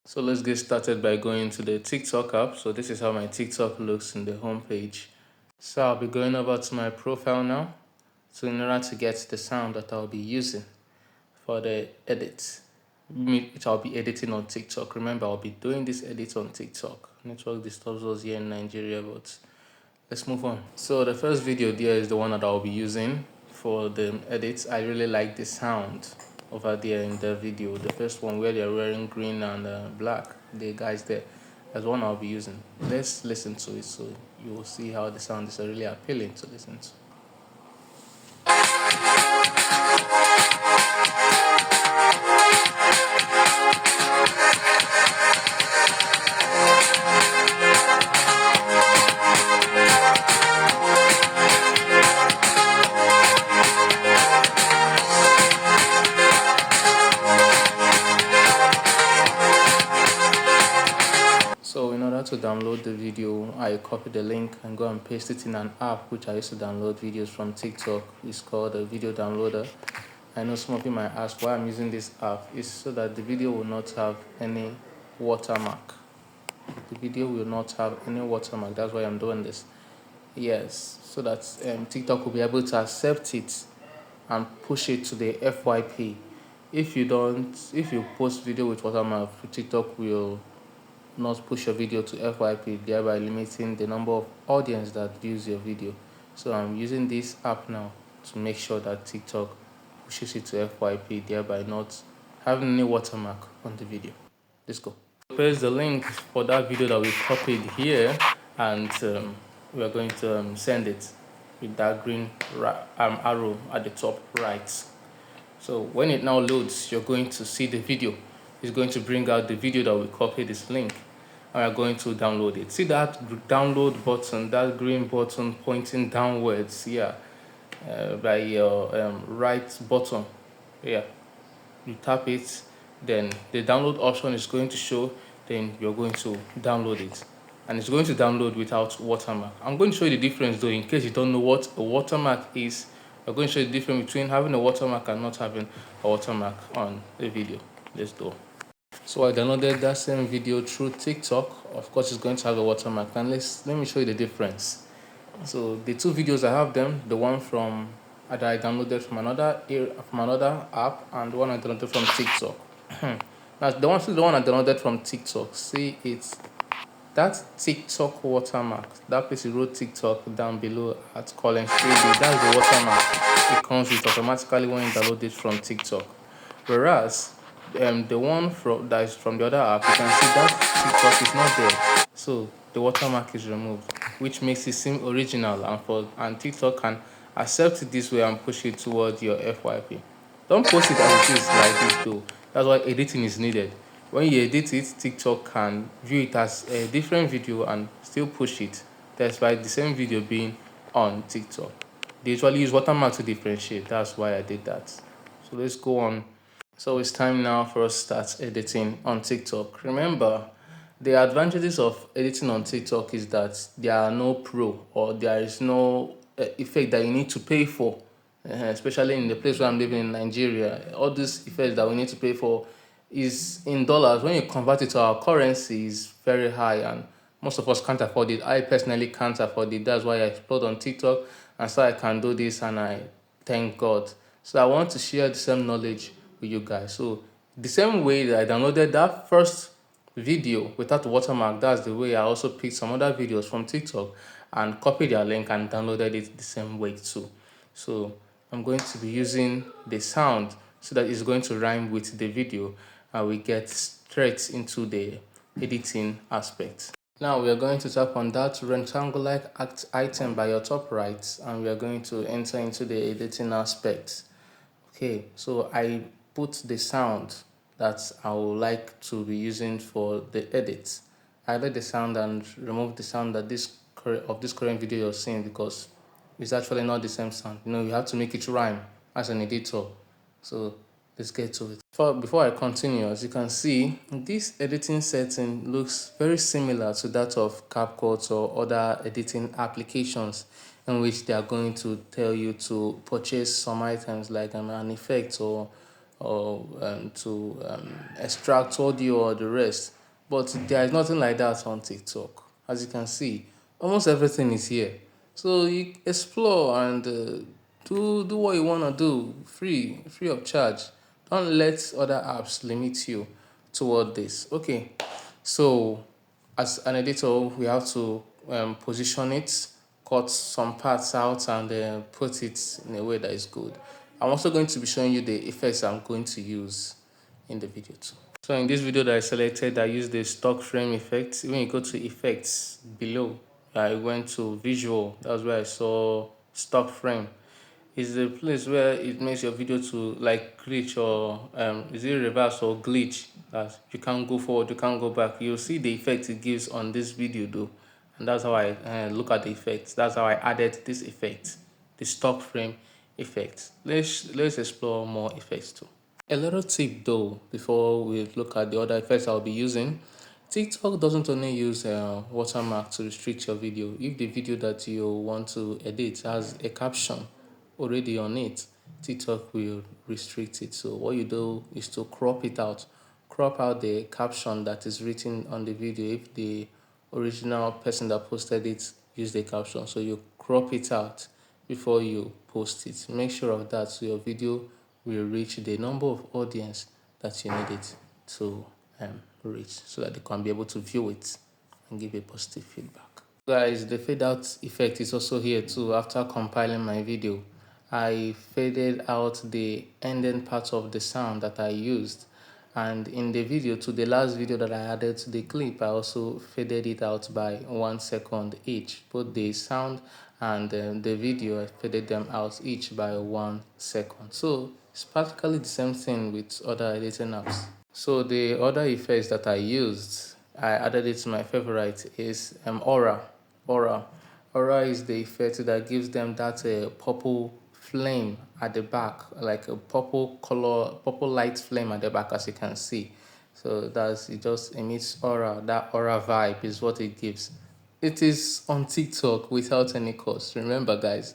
So let's get started by going to the TikTok app. So this is how my TikTok looks in the home page. So I'll be going over to my profile now. So in order to get the sound that I'll be using for the edit, which I'll be editing on TikTok. Remember, I'll be doing this edit on TikTok. Network disturbs us here in Nigeria, but let's move on. So the first video there is the one that I'll be using for the edits. I really like the sound over there in the video. The first one where they're wearing green and black. The guys there. That's one I'll be using. Let's listen to it so you will see how the sound is really appealing to listen to. So in order to download the video, I copy the link and go and paste it in an app which I used to download videos from TikTok. It's called a video downloader. I know some of you might ask why I'm using this app. It's so that the video will not have any watermark. The video will not have any watermark. That's why I'm doing this. Yes, so that TikTok will be able to accept it and push it to the FYP. If you post video with watermark, TikTok will not push your video to FYP, thereby limiting the number of audience that views your video. So I'm using this app now to make sure that TikTok pushes it to FYP, thereby not having any watermark on the video. Let's go. Here's the link for that video that we copied here, and we are going to send it with that green arrow at the top right. So when it now loads, you're going to see the video. It's going to bring out the video that we copied this link, and we're going to download it. See that download button, that green button pointing downwards, yeah, by your right button. Yeah, you tap it, then the download option is going to show, then you're going to download it, and it's going to download without watermark. I'm going to show you the difference though, in case you don't know what a watermark is. I'm going to show you the difference between having a watermark and not having a watermark on the video. Let's go. So I downloaded that same video through TikTok. Of course, it's going to have a watermark, and let me show you the difference. So the two videos, I have them, the one from that I downloaded from another app, and the one I downloaded from TikTok. Now the one I downloaded from TikTok, see, it's that TikTok watermark. That place you wrote TikTok down below at Collins 3D. That's the watermark it comes with automatically when you download it from TikTok. Whereas the one that is from the other app, you can see that TikTok is not there. So the watermark is removed, which makes it seem original, and TikTok can accept it this way and push it towards your FYP. Don't post it as it is like this though. That's why editing is needed. When you edit it, TikTok can view it as a different video and still push it, despite the same video being on TikTok. They usually use watermark to differentiate. That's why I did that. So let's go on. So it's time now for us to start editing on TikTok. Remember, the advantages of editing on TikTok is that there are no pro, or there is no effect that you need to pay for, especially in the place where I'm living in Nigeria. All these effects that we need to pay for is in dollars. When you convert it to our currency, is very high, and most of us can't afford it. I personally can't afford it. That's why I explode on TikTok, and so I can do this, and I thank God. So I want to share the same knowledge with you guys. So the same way that I downloaded that first video without watermark, that's the way I also picked some other videos from TikTok and copied their link and downloaded it the same way too. So I'm going to be using the sound so that it's going to rhyme with the video, and we get straight into the editing aspect. Now we are going to tap on that rectangular item by your top right, and we are going to enter into the editing aspect. Okay, so I put the sound that I would like to be using for the edit. I added the sound and remove the sound that this current video you're seeing, because it's actually not the same sound. You know, you have to make it rhyme as an editor. So let's get to it. Before I continue, as you can see, this editing setting looks very similar to that of CapCut or other editing applications, in which they are going to tell you to purchase some items like an effect or or to extract audio or the rest. But there is nothing like that on TikTok. As you can see, almost everything is here. So you explore and do what you want to do, free of charge. Don't let other apps limit you toward this. Okay, so as an editor, we have to position it, cut some parts out, and put it in a way that is good. I'm also going to be showing you the effects I'm going to use in the video too. So in this video that I selected, I used the stock frame effect. When you go to effects below, I went to visual. That's where I saw stock frame. Is the place where it makes your video to like glitch, or is it reverse or glitch, that you can't go forward, you can't go back. You'll see the effect it gives on this video though, and that's how I look at the effects. That's how I added this effect, the stock frame effect. Let's explore more effects too. A little tip though, before we look at the other effects I'll be using. TikTok doesn't only use watermark to restrict your video. If the video that you want to edit has a caption already on it, TikTok will restrict it. So what you do is to crop it out. Crop out the caption that is written on the video if the original person that posted it used the caption. So you crop it out before you post it. Make sure of that so your video will reach the number of audience that you need it to reach, so that they can be able to view it and give a positive feedback. Guys, the fade out effect is also here too. After compiling my video, I faded out the ending part of the sound that I used, and in the video, to the last video that I added to the clip, I also faded it out by 1 second each. Both the sound and the video, I faded them out each by 1 second. So it's practically the same thing with other editing apps. So the other effects that I used, I added it to my favorite, is aura. Aura is the effect that gives them that purple flame at the back, like a purple color, purple light flame at the back, as you can see. So it just emits aura. That aura vibe is what it gives. It is on TikTok without any cost. Remember, guys,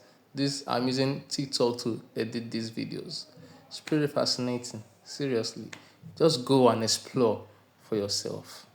I'm using TikTok to edit these videos. It's pretty fascinating. Seriously, just go and explore for yourself.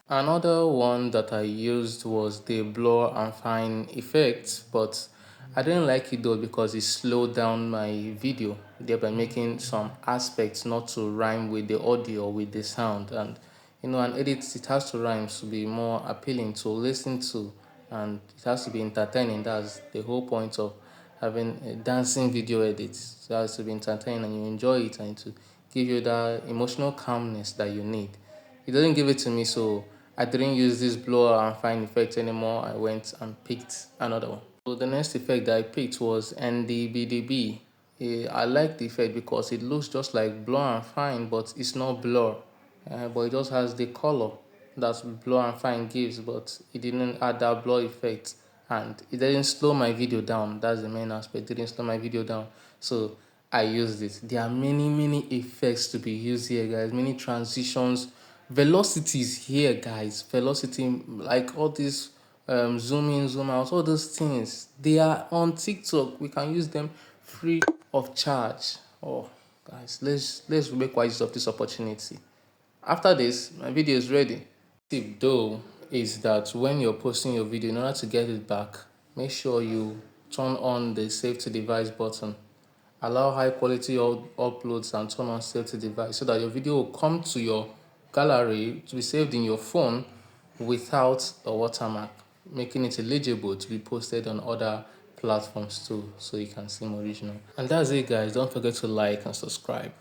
Another one that I used was the blur and fine effect, but I didn't like it though because it slowed down my video, thereby making some aspects not to rhyme with the audio or with the sound. And an edit, it has to rhyme to be more appealing to listen to, and it has to be entertaining. That's the whole point of having a dancing video edit. So it has to be entertaining and you enjoy it, and to give you that emotional calmness that you need. It doesn't give it to me, so I didn't use this blower and fine effect anymore. I went and picked another one. So the next effect that I picked was NDBDB. I like the effect because it looks just like blur and fine, but it's not blur. But it just has the color that blur and fine gives, but it didn't add that blur effect, and it didn't slow my video down. That's the main aspect. It didn't slow my video down, so I used it. There are many effects to be used here, guys. Many transitions, velocities here, guys. Velocity, like all these zoom in, zoom out, all those things, they are on TikTok. We can use them free of charge. Oh, guys, let's make wise use of this opportunity. After this, my video is ready. Tip though is that when you're posting your video, in order to get it back, make sure you turn on the save to device button. Allow high quality uploads and turn on save to device so that your video will come to your gallery to be saved in your phone without a watermark, making it eligible to be posted on other platforms too, so you can see more original. And that's it, guys. Don't forget to like and subscribe.